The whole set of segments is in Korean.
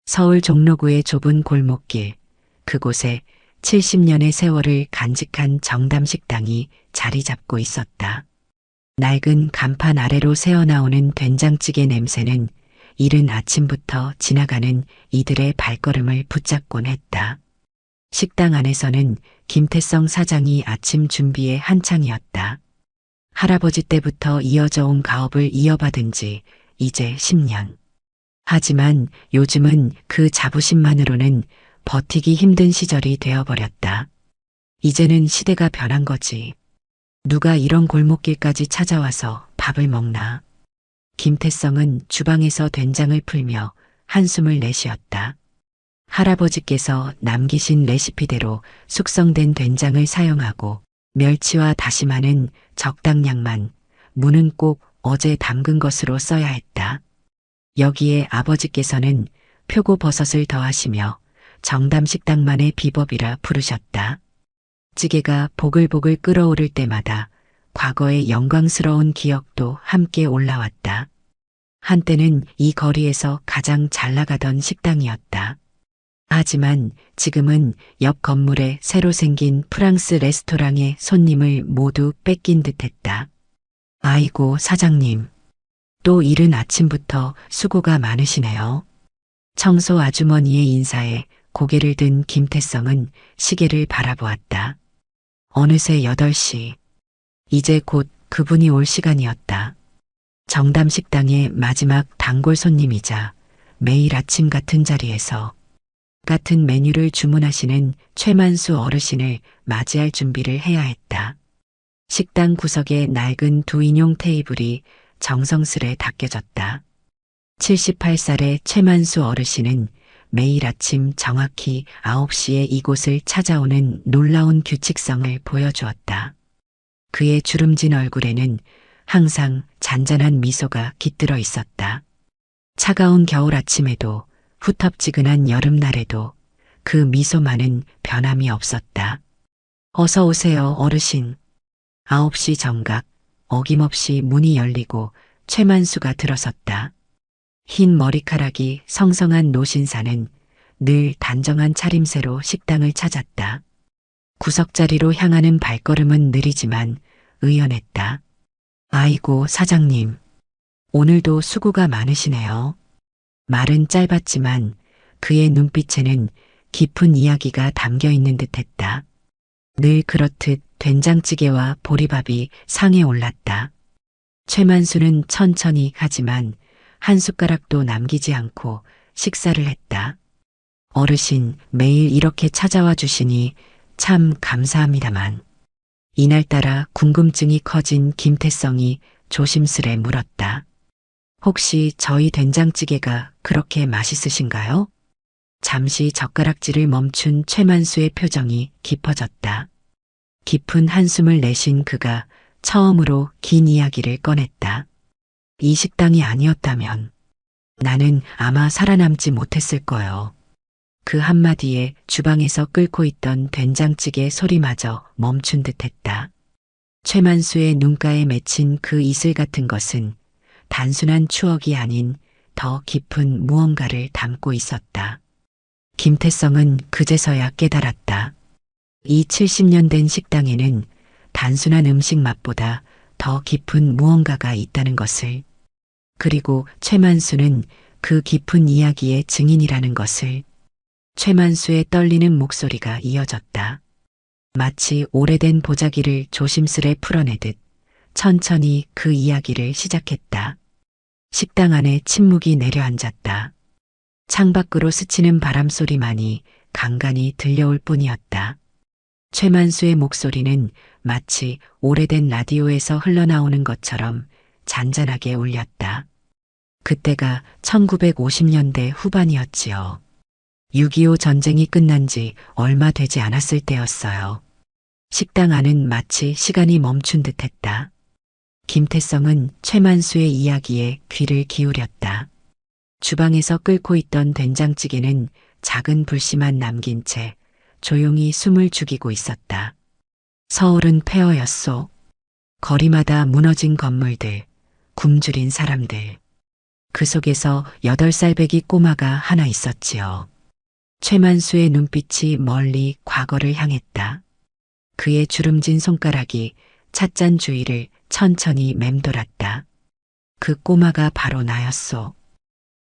서울 종로구의 좁은 골목길, 그곳에 70년의 세월을 간직한 정담식당이 자리 잡고 있었다. 낡은 간판 아래로 새어나오는 된장찌개 냄새는 이른 아침부터 지나가는 이들의 발걸음을 붙잡곤 했다. 식당 안에서는 김태성 사장이 아침 준비에 한창이었다. 할아버지 때부터 이어져 온 가업을 이어받은 지 이제 10년. 하지만 요즘은 그 자부심만으로는 버티기 힘든 시절이 되어버렸다. 이제는 시대가 변한 거지. 누가 이런 골목길까지 찾아와서 밥을 먹나. 김태성은 주방에서 된장을 풀며 한숨을 내쉬었다. 할아버지께서 남기신 레시피대로 숙성된 된장을 사용하고 멸치와 다시마는 적당량만, 무는 꼭 어제 담근 것으로 써야 했다. 여기에 아버지께서는 표고버섯을 더하시며 정담식당만의 비법이라 부르셨다. 찌개가 보글보글 끓어오를 때마다 과거의 영광스러운 기억도 함께 올라왔다. 한때는 이 거리에서 가장 잘 나가던 식당이었다. 하지만 지금은 옆 건물에 새로 생긴 프랑스 레스토랑의 손님을 모두 뺏긴 듯했다. 아이고 사장님, 또 이른 아침부터 수고가 많으시네요. 청소 아주머니의 인사에 고개를 든 김태성은 시계를 바라보았다. 어느새 8시. 이제 곧 그분이 올 시간이었다. 정담식당의 마지막 단골 손님이자 매일 아침 같은 자리에서 같은 메뉴를 주문하시는 최만수 어르신을 맞이할 준비를 해야 했다. 식당 구석에 낡은 두 인용 테이블이 정성스레 닦여졌다. 78살의 최만수 어르신은 매일 아침 정확히 9시에 이곳을 찾아오는 놀라운 규칙성을 보여주었다. 그의 주름진 얼굴에는 항상 잔잔한 미소가 깃들어 있었다. 차가운 겨울 아침에도 후텁지근한 여름날에도 그 미소만은 변함이 없었다. 어서 오세요, 어르신. 9시 정각, 어김없이 문이 열리고 최만수가 들어섰다. 흰 머리카락이 성성한 노신사는 늘 단정한 차림새로 식당을 찾았다. 구석자리로 향하는 발걸음은 느리지만 의연했다. 아이고 사장님, 오늘도 수고가 많으시네요. 말은 짧았지만 그의 눈빛에는 깊은 이야기가 담겨 있는 듯했다. 늘 그렇듯 된장찌개와 보리밥이 상에 올랐다. 최만수는 천천히 하지만 한 숟가락도 남기지 않고 식사를 했다. 어르신 매일 이렇게 찾아와 주시니 참 감사합니다만. 이날따라 궁금증이 커진 김태성이 조심스레 물었다. 혹시 저희 된장찌개가 그렇게 맛있으신가요? 잠시 젓가락질을 멈춘 최만수의 표정이 깊어졌다. 깊은 한숨을 내쉰 그가 처음으로 긴 이야기를 꺼냈다. 이 식당이 아니었다면 나는 아마 살아남지 못했을 거요. 그 한마디에 주방에서 끓고 있던 된장찌개 소리마저 멈춘 듯했다. 최만수의 눈가에 맺힌 그 이슬 같은 것은 단순한 추억이 아닌 더 깊은 무언가를 담고 있었다. 김태성은 그제서야 깨달았다. 이 70년 된 식당에는 단순한 음식 맛보다 더 깊은 무언가가 있다는 것을, 그리고 최만수는 그 깊은 이야기의 증인이라는 것을. 최만수의 떨리는 목소리가 이어졌다. 마치 오래된 보자기를 조심스레 풀어내듯 천천히 그 이야기를 시작했다. 식당 안에 침묵이 내려앉았다. 창밖으로 스치는 바람 소리만이 간간히 들려올 뿐이었다. 최만수의 목소리는 마치 오래된 라디오에서 흘러나오는 것처럼 잔잔하게 울렸다. 그때가 1950년대 후반이었지요. 6.25 전쟁이 끝난 지 얼마 되지 않았을 때였어요. 식당 안은 마치 시간이 멈춘 듯했다. 김태성은 최만수의 이야기에 귀를 기울였다. 주방에서 끓고 있던 된장찌개는 작은 불씨만 남긴 채 조용히 숨을 죽이고 있었다. 서울은 폐허였소. 거리마다 무너진 건물들, 굶주린 사람들. 그 속에서 8살 배기 꼬마가 하나 있었지요. 최만수의 눈빛이 멀리 과거를 향했다. 그의 주름진 손가락이 찻잔 주위를 천천히 맴돌았다. 그 꼬마가 바로 나였소.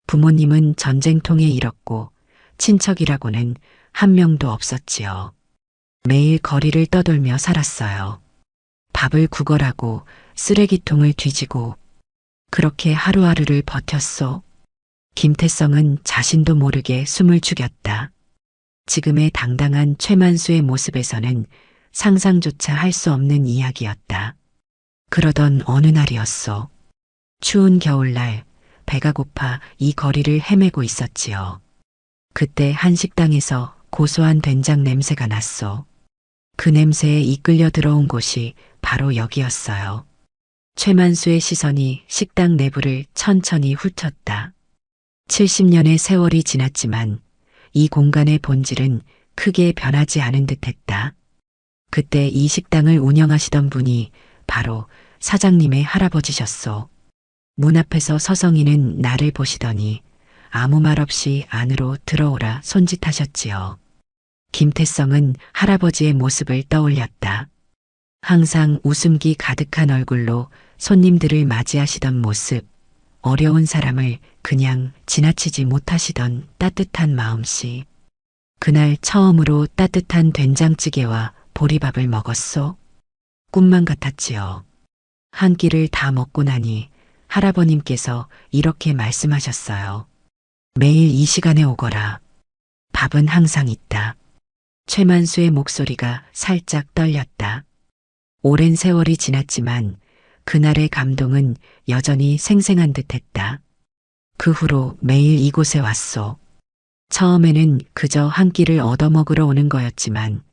부모님은 전쟁통에 잃었고 친척이라고는 한 명도 없었지요. 매일 거리를 떠돌며 살았어요. 밥을 구걸하고 쓰레기통을 뒤지고 그렇게 하루하루를 버텼소. 김태성은 자신도 모르게 숨을 죽였다. 지금의 당당한 최만수의 모습에서는 상상조차 할 수 없는 이야기였다. 그러던 어느 날이었소. 추운 겨울날 배가 고파 이 거리를 헤매고 있었지요. 그때 한 식당에서 고소한 된장 냄새가 났소. 그 냄새에 이끌려 들어온 곳이 바로 여기였어요. 최만수의 시선이 식당 내부를 천천히 훑었다. 70년의 세월이 지났지만 이 공간의 본질은 크게 변하지 않은 듯했다. 그때 이 식당을 운영하시던 분이 바로 사장님의 할아버지셨소. 문 앞에서 서성이는 나를 보시더니 아무 말 없이 안으로 들어오라 손짓하셨지요. 김태성은 할아버지의 모습을 떠올렸다. 항상 웃음기 가득한 얼굴로 손님들을 맞이하시던 모습, 어려운 사람을 그냥 지나치지 못하시던 따뜻한 마음씨. 그날 처음으로 따뜻한 된장찌개와 보리밥을 먹었소. 꿈만 같았지요. 한 끼를 다 먹고 나니 할아버님께서 이렇게 말씀하셨어요. 매일 이 시간에 오거라. 밥은 항상 있다. 최만수의 목소리가 살짝 떨렸다. 오랜 세월이 지났지만 그날의 감동은 여전히 생생한 듯했다. 그 후로 매일 이곳에 왔소. 처음에는 그저 한 끼를 얻어먹으러 오는 거였지만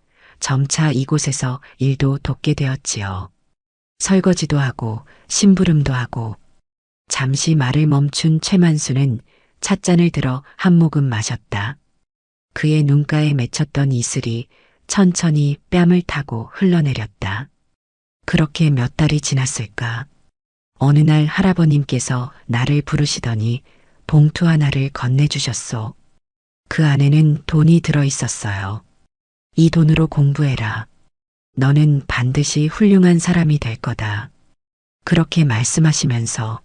점차 이곳에서 일도 돕게 되었지요. 설거지도 하고 심부름도 하고. 잠시 말을 멈춘 최만수는 찻잔을 들어 한 모금 마셨다. 그의 눈가에 맺혔던 이슬이 천천히 뺨을 타고 흘러내렸다. 그렇게 몇 달이 지났을까. 어느 날 할아버님께서 나를 부르시더니 봉투 하나를 건네주셨소. 그 안에는 돈이 들어 있었어요. 이 돈으로 공부해라. 너는 반드시 훌륭한 사람이 될 거다. 그렇게 말씀하시면서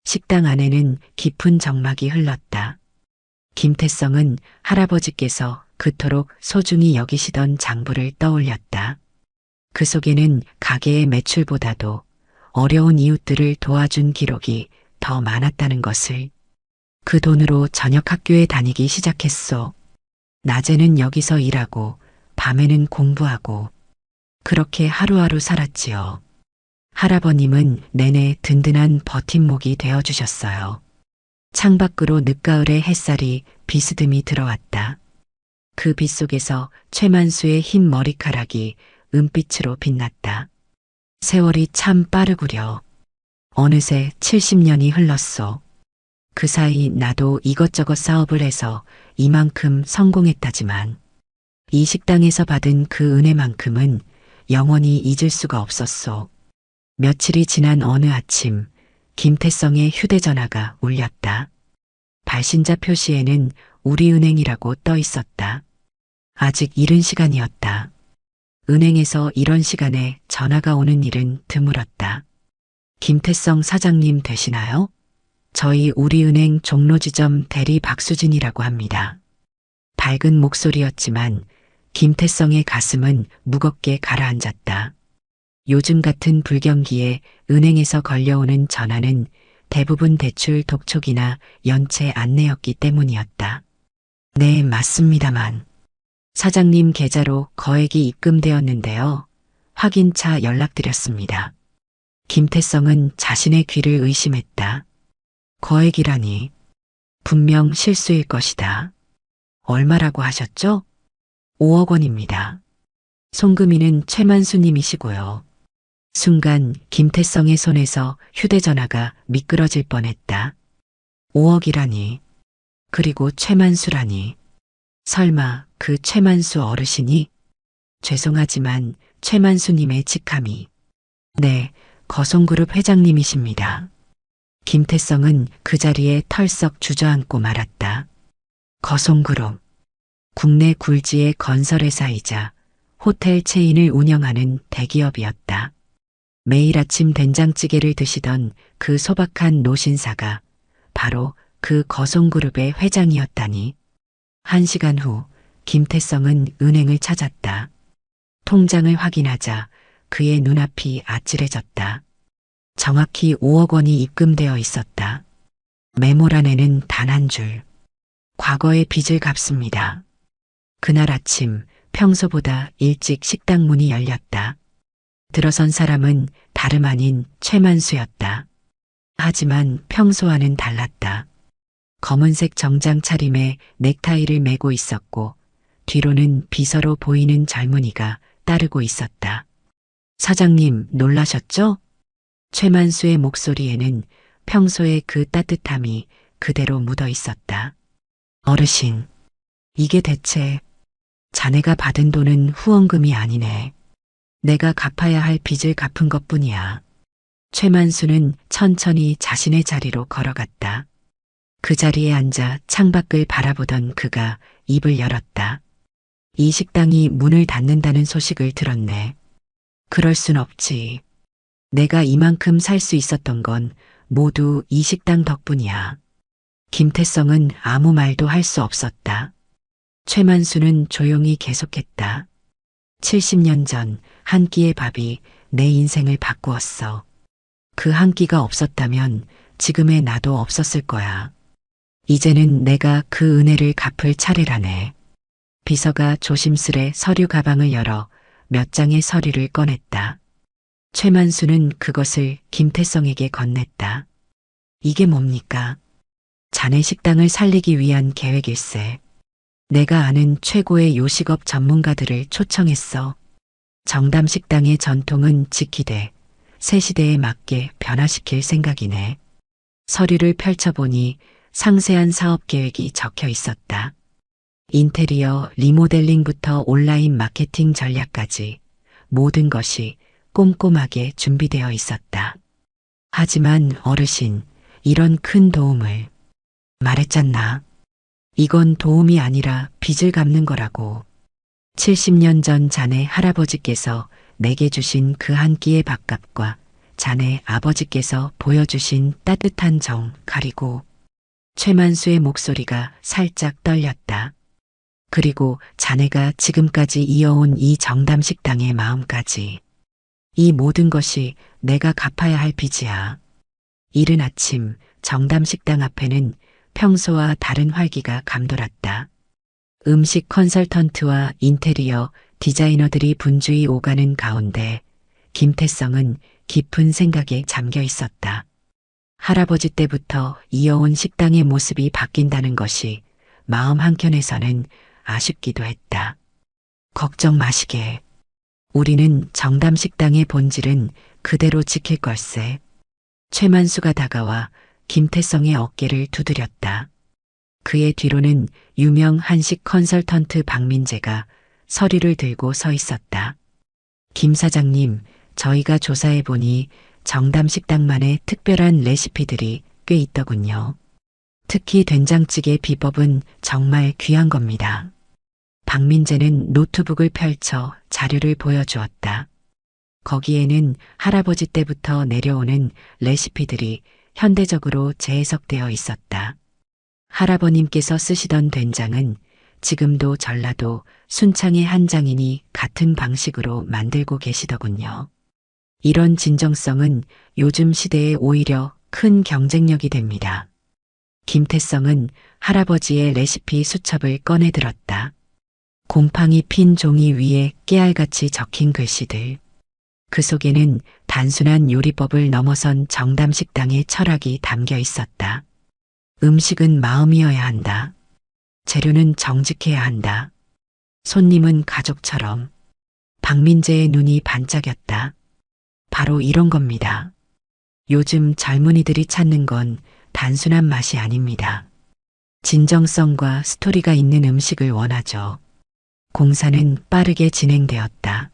식당 안에는 깊은 정막이 흘렀다. 김태성은 할아버지께서 그토록 소중히 여기시던 장부를 떠올렸다. 그 속에는 가게의 매출보다도 어려운 이웃들을 도와준 기록이 더 많았다는 것을. 그 돈으로 저녁 학교에 다니기 시작했소. 낮에는 여기서 일하고 밤에는 공부하고 그렇게 하루하루 살았지요. 할아버님은 내내 든든한 버팀목이 되어주셨어요. 창밖으로 늦가을의 햇살이 비스듬히 들어왔다. 그 빛 속에서 최만수의 흰 머리카락이 은빛으로 빛났다. 세월이 참 빠르구려. 어느새 70년이 흘렀소. 그 사이 나도 이것저것 사업을 해서 이만큼 성공했다지만 이 식당에서 받은 그 은혜만큼은 영원히 잊을 수가 없었소. 며칠이 지난 어느 아침 김태성의 휴대전화가 울렸다. 발신자 표시에는 우리은행이라고 떠 있었다. 아직 이른 시간이었다. 은행에서 이런 시간에 전화가 오는 일은 드물었다. 김태성 사장님 되시나요? 저희 우리은행 종로지점 대리 박수진이라고 합니다. 밝은 목소리였지만 김태성의 가슴은 무겁게 가라앉았다. 요즘 같은 불경기에 은행에서 걸려오는 전화는 대부분 대출 독촉이나 연체 안내였기 때문이었다. 네, 맞습니다만. 사장님 계좌로 거액이 입금되었는데요. 확인차 연락드렸습니다. 김태성은 자신의 귀를 의심했다. 거액이라니. 분명 실수일 것이다. 얼마라고 하셨죠? 5억 원입니다. 송금인은 최만수님이시고요. 순간 김태성의 손에서 휴대전화가 미끄러질 뻔했다. 5억이라니. 그리고 최만수라니. 설마 그 최만수 어르신이? 죄송하지만 최만수님의 직함이. 네, 거송그룹 회장님이십니다. 김태성은 그 자리에 털썩 주저앉고 말았다. 거송그룹. 국내 굴지의 건설회사이자 호텔 체인을 운영하는 대기업이었다. 매일 아침 된장찌개를 드시던 그 소박한 노신사가 바로 그 거송그룹의 회장이었다니. 1시간 후 김태성은 은행을 찾았다. 통장을 확인하자 그의 눈앞이 아찔해졌다. 정확히 5억 원이 입금되어 있었다. 메모란에는 단 한 줄. 과거의 빚을 갚습니다. 그날 아침 평소보다 일찍 식당 문이 열렸다. 들어선 사람은 다름 아닌 최만수였다. 하지만 평소와는 달랐다. 검은색 정장 차림에 넥타이를 메고 있었고 뒤로는 비서로 보이는 젊은이가 따르고 있었다. 사장님 놀라셨죠? 최만수의 목소리에는 평소의 그 따뜻함이 그대로 묻어 있었다. 어르신, 이게 대체 자네가 받은 돈은 후원금이 아니네. 내가 갚아야 할 빚을 갚은 것뿐이야. 최만수는 천천히 자신의 자리로 걸어갔다. 그 자리에 앉아 창밖을 바라보던 그가 입을 열었다. 이 식당이 문을 닫는다는 소식을 들었네. 그럴 순 없지. 내가 이만큼 살 수 있었던 건 모두 이 식당 덕분이야. 김태성은 아무 말도 할 수 없었다. 최만수는 조용히 계속했다. 70년 전 한 끼의 밥이 내 인생을 바꾸었어. 그 한 끼가 없었다면 지금의 나도 없었을 거야. 이제는 내가 그 은혜를 갚을 차례라네. 비서가 조심스레 서류 가방을 열어 몇 장의 서류를 꺼냈다. 최만수는 그것을 김태성에게 건넸다. 이게 뭡니까? 자네 식당을 살리기 위한 계획일세. 내가 아는 최고의 요식업 전문가들을 초청했어. 정담 식당의 전통은 지키되 새 시대에 맞게 변화시킬 생각이네. 서류를 펼쳐보니 상세한 사업 계획이 적혀 있었다. 인테리어 리모델링부터 온라인 마케팅 전략까지 모든 것이 꼼꼼하게 준비되어 있었다. 하지만 어르신, 이런 큰 도움을 말했잖나. 이건 도움이 아니라 빚을 갚는 거라고. 70년 전 자네 할아버지께서 내게 주신 그 한 끼의 밥값과 자네 아버지께서 보여주신 따뜻한 정 가리고. 최만수의 목소리가 살짝 떨렸다. 그리고 자네가 지금까지 이어온 이 정담 식당의 마음까지. 이 모든 것이 내가 갚아야 할 빚이야. 이른 아침 정담 식당 앞에는 평소와 다른 활기가 감돌았다. 음식 컨설턴트와 인테리어 디자이너들이 분주히 오가는 가운데 김태성은 깊은 생각에 잠겨 있었다. 할아버지 때부터 이어온 식당의 모습이 바뀐다는 것이 마음 한켠에서는 아쉽기도 했다. 걱정 마시게. 우리는 정담 식당의 본질은 그대로 지킬 걸세. 최만수가 다가와 김태성의 어깨를 두드렸다. 그의 뒤로는 유명 한식 컨설턴트 박민재가 서류를 들고 서 있었다. 김 사장님, 저희가 조사해보니 정담 식당만의 특별한 레시피들이 꽤 있더군요. 특히 된장찌개 비법은 정말 귀한 겁니다. 박민재는 노트북을 펼쳐 자료를 보여주었다. 거기에는 할아버지 때부터 내려오는 레시피들이 현대적으로 재해석되어 있었다. 할아버님께서 쓰시던 된장은 지금도 전라도 순창의 한 장인이 같은 방식으로 만들고 계시더군요. 이런 진정성은 요즘 시대에 오히려 큰 경쟁력이 됩니다. 김태성은 할아버지의 레시피 수첩을 꺼내 들었다. 곰팡이 핀 종이 위에 깨알같이 적힌 글씨들. 그 속에는 단순한 요리법을 넘어선 정담 식당의 철학이 담겨 있었다. 음식은 마음이어야 한다. 재료는 정직해야 한다. 손님은 가족처럼. 박민재의 눈이 반짝였다. 바로 이런 겁니다. 요즘 젊은이들이 찾는 건 단순한 맛이 아닙니다. 진정성과 스토리가 있는 음식을 원하죠. 공사는 빠르게 진행되었다.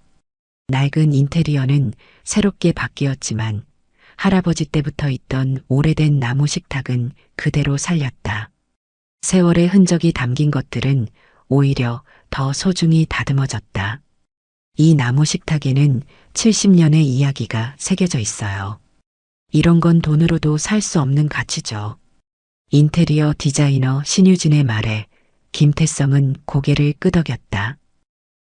낡은 인테리어는 새롭게 바뀌었지만 할아버지 때부터 있던 오래된 나무 식탁은 그대로 살렸다. 세월의 흔적이 담긴 것들은 오히려 더 소중히 다듬어졌다. 이 나무 식탁에는 70년의 이야기가 새겨져 있어요. 이런 건 돈으로도 살 수 없는 가치죠. 인테리어 디자이너 신유진의 말에 김태성은 고개를 끄덕였다.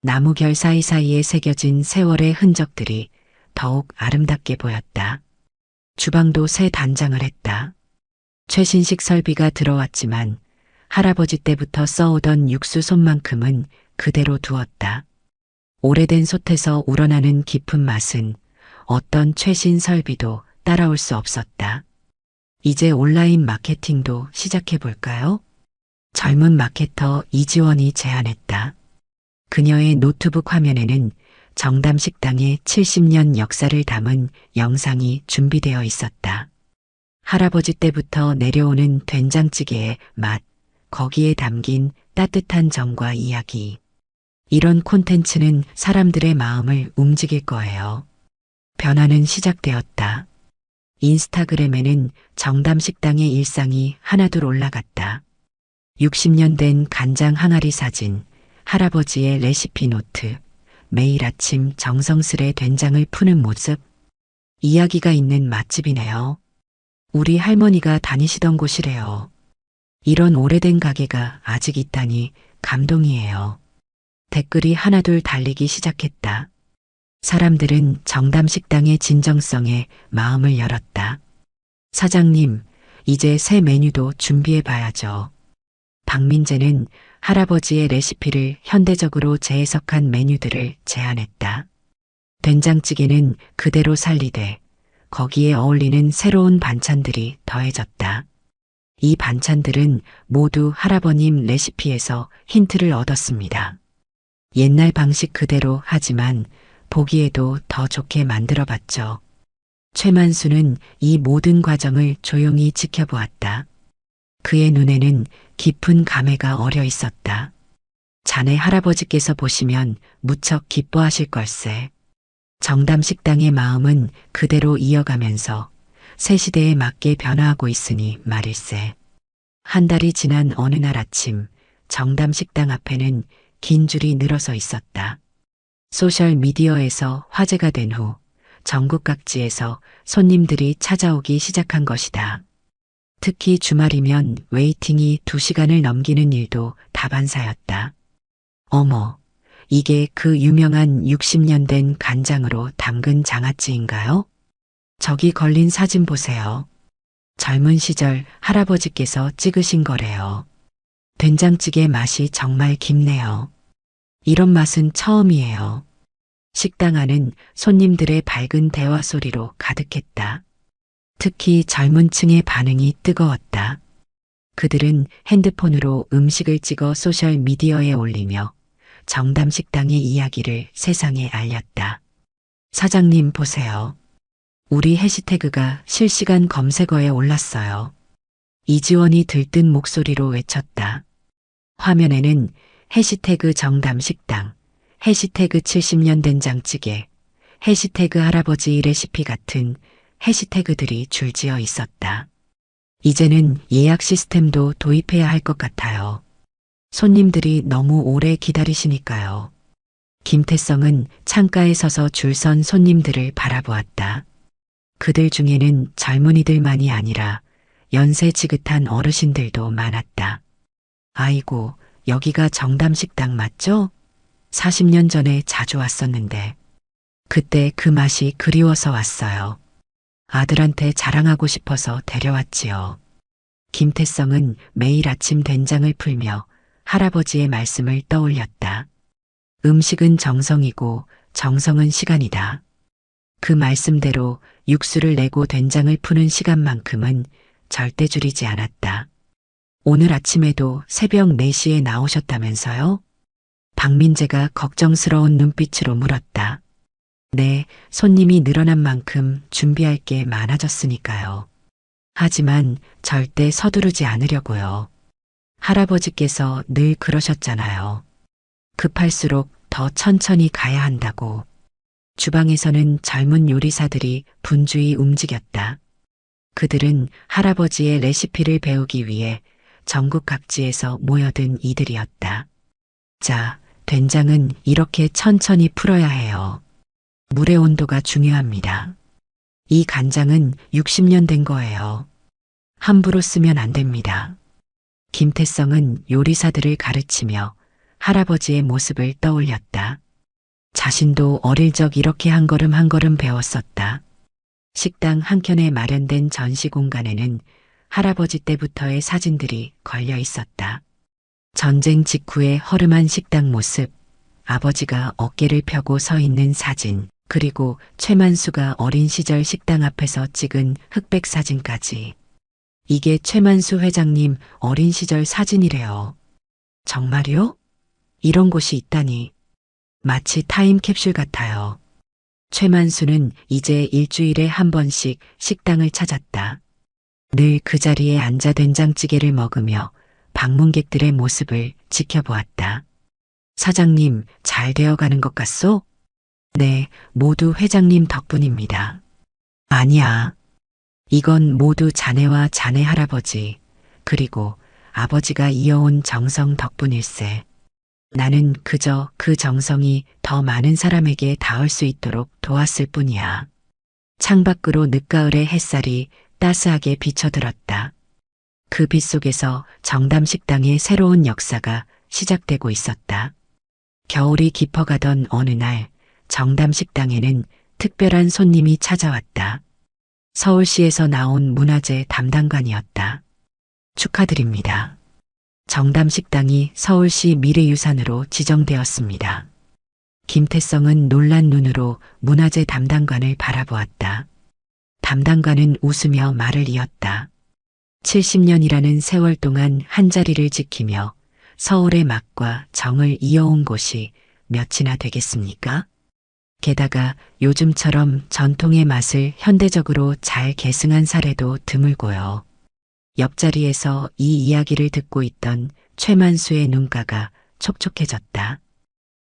나무결 사이사이에 새겨진 세월의 흔적들이 더욱 아름답게 보였다. 주방도 새 단장을 했다. 최신식 설비가 들어왔지만 할아버지 때부터 써오던 육수 손만큼은 그대로 두었다. 오래된 솥에서 우러나는 깊은 맛은 어떤 최신 설비도 따라올 수 없었다. 이제 온라인 마케팅도 시작해 볼까요? 젊은 마케터 이지원이 제안했다. 그녀의 노트북 화면에는 정담 식당의 70년 역사를 담은 영상이 준비되어 있었다. 할아버지 때부터 내려오는 된장찌개의 맛, 거기에 담긴 따뜻한 정과 이야기. 이런 콘텐츠는 사람들의 마음을 움직일 거예요. 변화는 시작되었다. 인스타그램에는 정담 식당의 일상이 하나둘 올라갔다. 60년 된 간장 항아리 사진, 할아버지의 레시피 노트, 매일 아침 정성스레 된장을 푸는 모습. 이야기가 있는 맛집이네요. 우리 할머니가 다니시던 곳이래요. 이런 오래된 가게가 아직 있다니 감동이에요. 댓글이 하나둘 달리기 시작했다. 사람들은 정담 식당의 진정성에 마음을 열었다. 사장님, 이제 새 메뉴도 준비해 봐야죠. 박민재는 할아버지의 레시피를 현대적으로 재해석한 메뉴들을 제안했다. 된장찌개는 그대로 살리되 거기에 어울리는 새로운 반찬들이 더해졌다. 이 반찬들은 모두 할아버님 레시피에서 힌트를 얻었습니다. 옛날 방식 그대로 하지만 보기에도 더 좋게 만들어 봤죠. 최만수는 이 모든 과정을 조용히 지켜보았다. 그의 눈에는 깊은 감회가 어려 있었다. 자네 할아버지께서 보시면 무척 기뻐하실 걸세. 정담 식당의 마음은 그대로 이어가면서 새 시대에 맞게 변화하고 있으니 말일세. 한 달이 지난 어느 날 아침, 정담 식당 앞에는 긴 줄이 늘어서 있었다. 소셜 미디어에서 화제가 된 후 전국 각지에서 손님들이 찾아오기 시작한 것이다. 특히 주말이면 웨이팅이 2시간을 넘기는 일도 다반사였다. 어머, 이게 그 유명한 60년 된 간장으로 담근 장아찌인가요? 저기 걸린 사진 보세요. 젊은 시절 할아버지께서 찍으신 거래요. 된장찌개 맛이 정말 깊네요. 이런 맛은 처음이에요. 식당 안은 손님들의 밝은 대화 소리로 가득했다. 특히 젊은 층의 반응이 뜨거웠다. 그들은 핸드폰으로 음식을 찍어 소셜 미디어에 올리며 정담 식당의 이야기를 세상에 알렸다. 사장님 보세요. 우리 해시태그가 실시간 검색어에 올랐어요. 이지원이 들뜬 목소리로 외쳤다. 화면에는 해시태그 정담 식당, 해시태그 70년 된장찌개, 해시태그 할아버지 레시피 같은 해시태그들이 줄지어 있었다. 이제는 예약 시스템도 도입해야 할 것 같아요. 손님들이 너무 오래 기다리시니까요. 김태성은 창가에 서서 줄 선 손님들을 바라보았다. 그들 중에는 젊은이들만이 아니라 연세 지긋한 어르신들도 많았다. 아이고, 여기가 정담식당 맞죠? 40년 전에 자주 왔었는데 그때 그 맛이 그리워서 왔어요. 아들한테 자랑하고 싶어서 데려왔지요. 김태성은 매일 아침 된장을 풀며 할아버지의 말씀을 떠올렸다. 음식은 정성이고 정성은 시간이다. 그 말씀대로 육수를 내고 된장을 푸는 시간만큼은 절대 줄이지 않았다. 오늘 아침에도 새벽 4시에 나오셨다면서요? 박민재가 걱정스러운 눈빛으로 물었다. 네, 손님이 늘어난 만큼 준비할 게 많아졌으니까요. 하지만 절대 서두르지 않으려고요. 할아버지께서 늘 그러셨잖아요. 급할수록 더 천천히 가야 한다고. 주방에서는 젊은 요리사들이 분주히 움직였다. 그들은 할아버지의 레시피를 배우기 위해 전국 각지에서 모여든 이들이었다. 자, 된장은 이렇게 천천히 풀어야 해요. 물의 온도가 중요합니다. 이 간장은 60년 된 거예요. 함부로 쓰면 안 됩니다. 김태성은 요리사들을 가르치며 할아버지의 모습을 떠올렸다. 자신도 어릴 적 이렇게 한 걸음 한 걸음 배웠었다. 식당 한켠에 마련된 전시 공간에는 할아버지 때부터의 사진들이 걸려 있었다. 전쟁 직후의 허름한 식당 모습, 아버지가 어깨를 펴고 서 있는 사진, 그리고 최만수가 어린 시절 식당 앞에서 찍은 흑백 사진까지. 이게 최만수 회장님 어린 시절 사진이래요. 정말요? 이런 곳이 있다니. 마치 타임캡슐 같아요. 최만수는 이제 일주일에 한 번씩 식당을 찾았다. 늘 그 자리에 앉아 된장찌개를 먹으며 방문객들의 모습을 지켜보았다. 사장님, 잘 되어가는 것 같소? 네, 모두 회장님 덕분입니다. 아니야. 이건 모두 자네와 자네 할아버지, 그리고 아버지가 이어온 정성 덕분일세. 나는 그저 그 정성이 더 많은 사람에게 닿을 수 있도록 도왔을 뿐이야. 창밖으로 늦가을의 햇살이 따스하게 비쳐들었다. 그 빛 속에서 정담식당의 새로운 역사가 시작되고 있었다. 겨울이 깊어가던 어느 날 정담식당에는 특별한 손님이 찾아왔다. 서울시에서 나온 문화재 담당관이었다. 축하드립니다. 정담식당이 서울시 미래유산으로 지정되었습니다. 김태성은 놀란 눈으로 문화재 담당관을 바라보았다. 담당관은 웃으며 말을 이었다. 70년이라는 세월 동안 한자리를 지키며 서울의 맛과 정을 이어온 곳이 몇이나 되겠습니까? 게다가 요즘처럼 전통의 맛을 현대적으로 잘 계승한 사례도 드물고요. 옆자리에서 이 이야기를 듣고 있던 최만수의 눈가가 촉촉해졌다.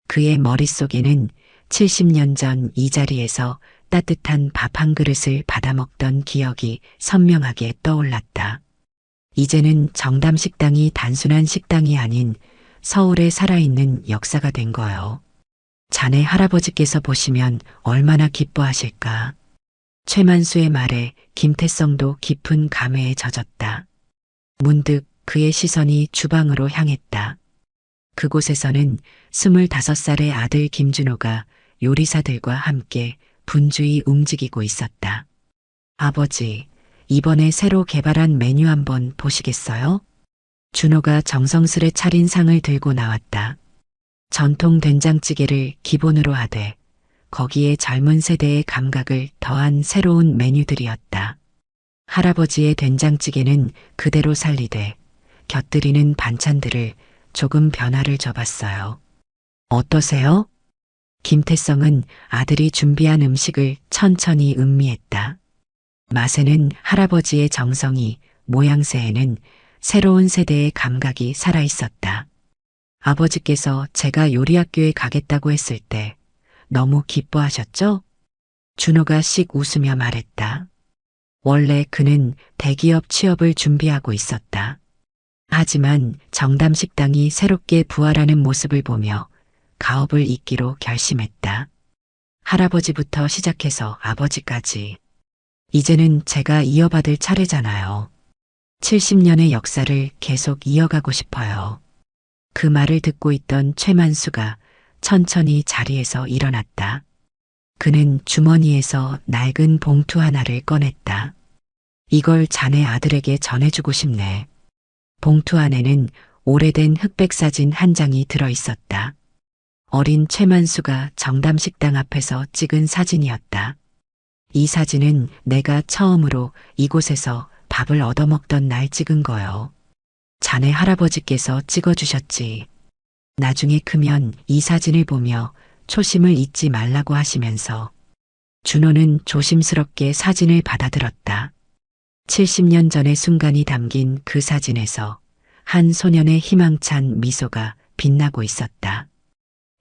그의 머릿속에는 70년 전 이 자리에서 따뜻한 밥 한 그릇을 받아먹던 기억이 선명하게 떠올랐다. 이제는 정담식당이 단순한 식당이 아닌 서울에 살아있는 역사가 된 거요. 자네 할아버지께서 보시면 얼마나 기뻐하실까. 최만수의 말에 김태성도 깊은 감회에 젖었다. 문득 그의 시선이 주방으로 향했다. 그곳에서는 25살의 아들 김준호가 요리사들과 함께 분주히 움직이고 있었다. 아버지, 이번에 새로 개발한 메뉴 한번 보시겠어요? 준호가 정성스레 차린 상을 들고 나왔다. 전통 된장찌개를 기본으로 하되 거기에 젊은 세대의 감각을 더한 새로운 메뉴들이었다. 할아버지의 된장찌개는 그대로 살리되 곁들이는 반찬들을 조금 변화를 줘봤어요. 어떠세요? 김태성은 아들이 준비한 음식을 천천히 음미했다. 맛에는 할아버지의 정성이, 모양새에는 새로운 세대의 감각이 살아있었다. 아버지께서 제가 요리학교에 가겠다고 했을 때 너무 기뻐하셨죠? 준호가 씩 웃으며 말했다. 원래 그는 대기업 취업을 준비하고 있었다. 하지만 정담식당이 새롭게 부활하는 모습을 보며 가업을 잇기로 결심했다. 할아버지부터 시작해서 아버지까지. 이제는 제가 이어받을 차례잖아요. 70년의 역사를 계속 이어가고 싶어요. 그 말을 듣고 있던 최만수가 천천히 자리에서 일어났다. 그는 주머니에서 낡은 봉투 하나를 꺼냈다. 이걸 자네 아들에게 전해주고 싶네. 봉투 안에는 오래된 흑백 사진 한 장이 들어 있었다. 어린 최만수가 정담식당 앞에서 찍은 사진이었다. 이 사진은 내가 처음으로 이곳에서 밥을 얻어먹던 날 찍은 거요. 자네 할아버지께서 찍어주셨지. 나중에 크면 이 사진을 보며 초심을 잊지 말라고 하시면서. 준호는 조심스럽게 사진을 받아들었다. 70년 전의 순간이 담긴 그 사진에서 한 소년의 희망찬 미소가 빛나고 있었다.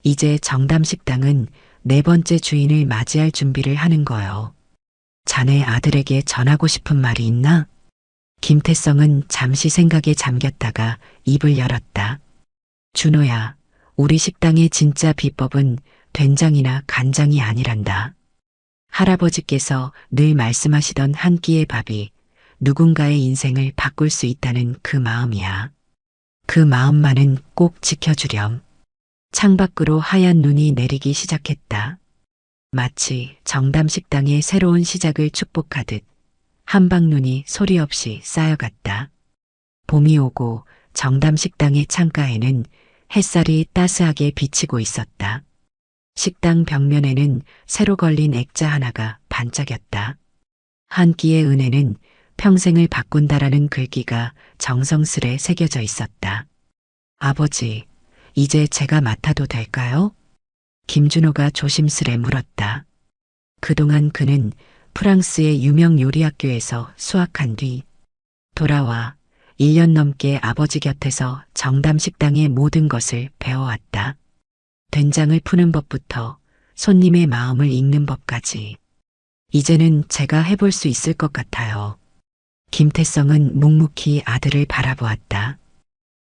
이제 정담식당은 네 번째 주인을 맞이할 준비를 하는 거요. 자네 아들에게 전하고 싶은 말이 있나? 김태성은 잠시 생각에 잠겼다가 입을 열었다. 준호야, 우리 식당의 진짜 비법은 된장이나 간장이 아니란다. 할아버지께서 늘 말씀하시던 한 끼의 밥이 누군가의 인생을 바꿀 수 있다는 그 마음이야. 그 마음만은 꼭 지켜주렴. 창밖으로 하얀 눈이 내리기 시작했다. 마치 정담식당의 새로운 시작을 축복하듯 한방눈이 소리 없이 쌓여갔다. 봄이 오고 정담식당의 창가에는 햇살이 따스하게 비치고 있었다. 식당 벽면에는 새로 걸린 액자 하나가 반짝였다. 한 끼의 은혜는 평생을 바꾼다라는 글귀가 정성스레 새겨져 있었다. 아버지, 이제 제가 맡아도 될까요? 김준호가 조심스레 물었다. 그동안 그는 프랑스의 유명 요리학교에서 수학한 뒤 돌아와 1년 넘게 아버지 곁에서 정담식당의 모든 것을 배워왔다. 된장을 푸는 법부터 손님의 마음을 읽는 법까지. 이제는 제가 해볼 수 있을 것 같아요. 김태성은 묵묵히 아들을 바라보았다.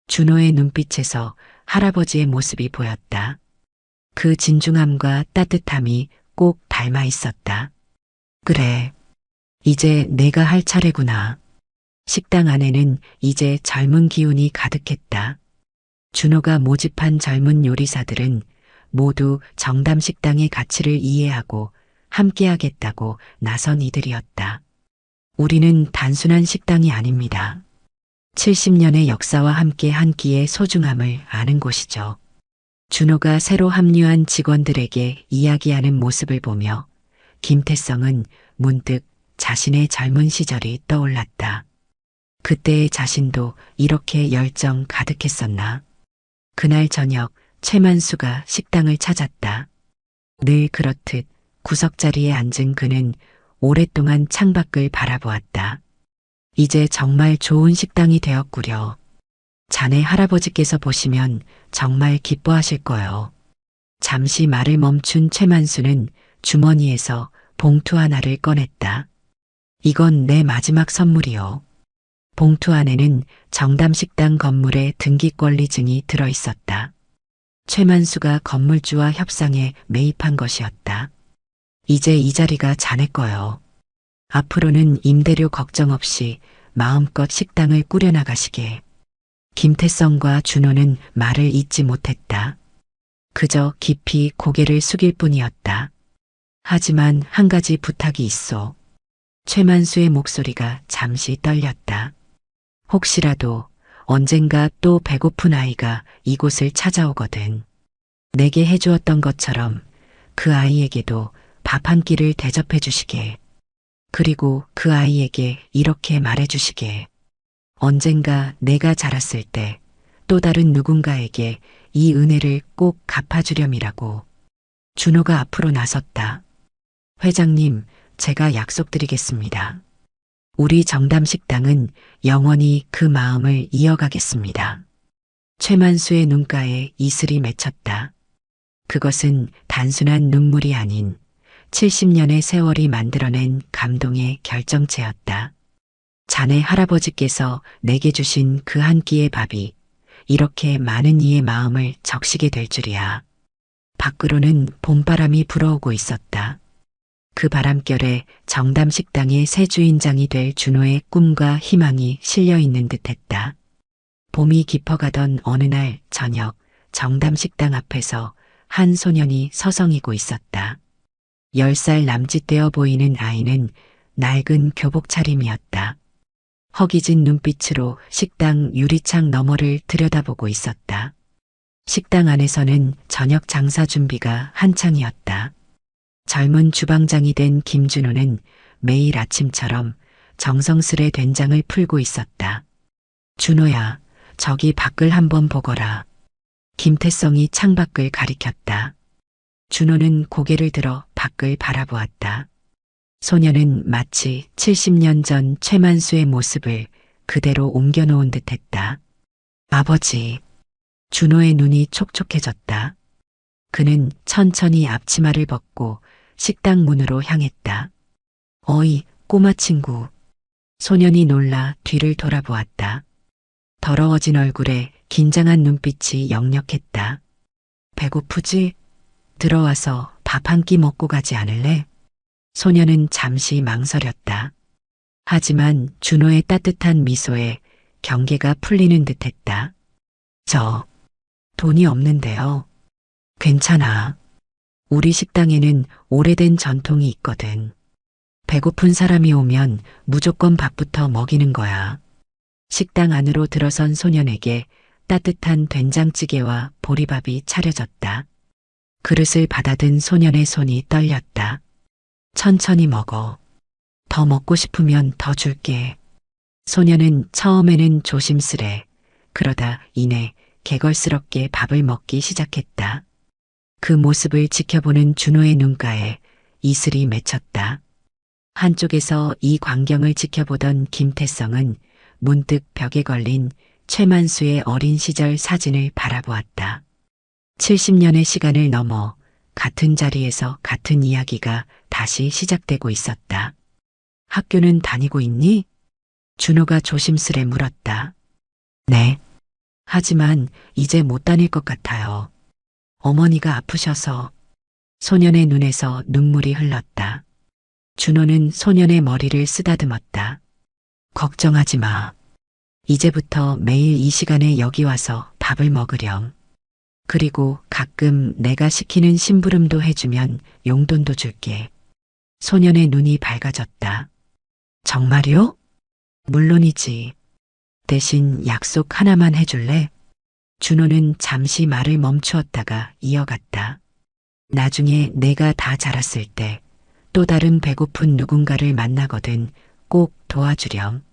준호의 눈빛에서 할아버지의 모습이 보였다. 그 진중함과 따뜻함이 꼭 닮아 있었다. 그래, 이제 내가 할 차례구나. 식당 안에는 이제 젊은 기운이 가득했다. 준호가 모집한 젊은 요리사들은 모두 정담식당의 가치를 이해하고 함께하겠다고 나선 이들이었다. 우리는 단순한 식당이 아닙니다. 70년의 역사와 함께 한 끼의 소중함을 아는 곳이죠. 준호가 새로 합류한 직원들에게 이야기하는 모습을 보며 김태성은 문득 자신의 젊은 시절이 떠올랐다. 그때의 자신도 이렇게 열정 가득했었나? 그날 저녁 최만수가 식당을 찾았다. 늘 그렇듯 구석자리에 앉은 그는 오랫동안 창밖을 바라보았다. 이제 정말 좋은 식당이 되었구려. 자네 할아버지께서 보시면 정말 기뻐하실 거요. 잠시 말을 멈춘 최만수는 주머니에서 봉투 하나를 꺼냈다. 이건 내 마지막 선물이요. 봉투 안에는 정담식당 건물의 등기권리증이 들어있었다. 최만수가 건물주와 협상에 매입한 것이었다. 이제 이 자리가 자네 거요. 앞으로는 임대료 걱정 없이 마음껏 식당을 꾸려나가시게. 김태성과 준호는 말을 잇지 못했다. 그저 깊이 고개를 숙일 뿐이었다. 하지만 한 가지 부탁이 있어. 최만수의 목소리가 잠시 떨렸다. 혹시라도 언젠가 또 배고픈 아이가 이곳을 찾아오거든. 내게 해주었던 것처럼 그 아이에게도 밥 한 끼를 대접해 주시게. 그리고 그 아이에게 이렇게 말해 주시게. 언젠가 내가 자랐을 때 또 다른 누군가에게 이 은혜를 꼭 갚아주렴이라고. 준호가 앞으로 나섰다. 회장님, 제가 약속드리겠습니다. 우리 정담식당은 영원히 그 마음을 이어가겠습니다. 최만수의 눈가에 이슬이 맺혔다. 그것은 단순한 눈물이 아닌 70년의 세월이 만들어낸 감동의 결정체였다. 자네 할아버지께서 내게 주신 그 한 끼의 밥이 이렇게 많은 이의 마음을 적시게 될 줄이야. 밖으로는 봄바람이 불어오고 있었다. 그 바람결에 정담식당의 새 주인장이 될 준호의 꿈과 희망이 실려 있는 듯했다. 봄이 깊어가던 어느 날 저녁 정담식당 앞에서 한 소년이 서성이고 있었다. 10살 남짓되어 보이는 아이는 낡은 교복 차림이었다. 허기진 눈빛으로 식당 유리창 너머를 들여다보고 있었다. 식당 안에서는 저녁 장사 준비가 한창이었다. 젊은 주방장이 된 김준호는 매일 아침처럼 정성스레 된장을 풀고 있었다. 준호야, 저기 밖을 한번 보거라. 김태성이 창밖을 가리켰다. 준호는 고개를 들어 밖을 바라보았다. 소녀는 마치 70년 전 최만수의 모습을 그대로 옮겨놓은 듯했다. 아버지. 준호의 눈이 촉촉해졌다. 그는 천천히 앞치마를 벗고 식당 문으로 향했다. 어이, 꼬마 친구. 소년이 놀라 뒤를 돌아보았다. 더러워진 얼굴에 긴장한 눈빛이 역력했다. 배고프지? 들어와서 밥 한 끼 먹고 가지 않을래? 소년은 잠시 망설였다. 하지만 준호의 따뜻한 미소에 경계가 풀리는 듯했다. 저 돈이 없는데요. 괜찮아. 우리 식당에는 오래된 전통이 있거든. 배고픈 사람이 오면 무조건 밥부터 먹이는 거야. 식당 안으로 들어선 소년에게 따뜻한 된장찌개와 보리밥이 차려졌다. 그릇을 받아든 소년의 손이 떨렸다. 천천히 먹어. 더 먹고 싶으면 더 줄게. 소년은 처음에는 조심스레, 그러다 이내 개걸스럽게 밥을 먹기 시작했다. 그 모습을 지켜보는 준호의 눈가에 이슬이 맺혔다. 한쪽에서 이 광경을 지켜보던 김태성은 문득 벽에 걸린 최만수의 어린 시절 사진을 바라보았다. 70년의 시간을 넘어 같은 자리에서 같은 이야기가 다시 시작되고 있었다. 학교는 다니고 있니? 준호가 조심스레 물었다. 네. 하지만 이제 못 다닐 것 같아요. 어머니가 아프셔서. 소년의 눈에서 눈물이 흘렀다. 준호는 소년의 머리를 쓰다듬었다. 걱정하지 마. 이제부터 매일 이 시간에 여기 와서 밥을 먹으렴. 그리고 가끔 내가 시키는 심부름도 해주면 용돈도 줄게. 소년의 눈이 밝아졌다. 정말요? 물론이지. 대신 약속 하나만 해줄래? 준호는 잠시 말을 멈추었다가 이어갔다. 나중에 내가 다 자랐을 때 또 다른 배고픈 누군가를 만나거든 꼭 도와주렴.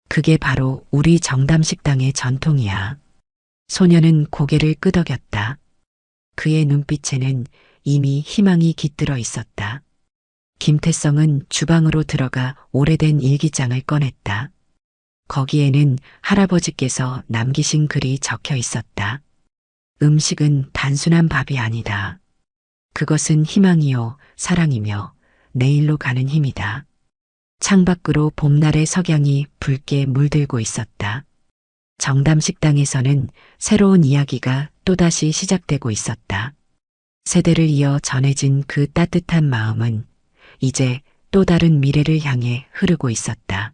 그게 바로 우리 정담식당의 전통이야. 소년은 고개를 끄덕였다. 그의 눈빛에는 이미 희망이 깃들어 있었다. 김태성은 주방으로 들어가 오래된 일기장을 꺼냈다. 거기에는 할아버지께서 남기신 글이 적혀 있었다. 음식은 단순한 밥이 아니다. 그것은 희망이요, 사랑이며 내일로 가는 힘이다. 창밖으로 봄날의 석양이 붉게 물들고 있었다. 정담식당에서는 새로운 이야기가 또다시 시작되고 있었다. 세대를 이어 전해진 그 따뜻한 마음은 이제 또 다른 미래를 향해 흐르고 있었다.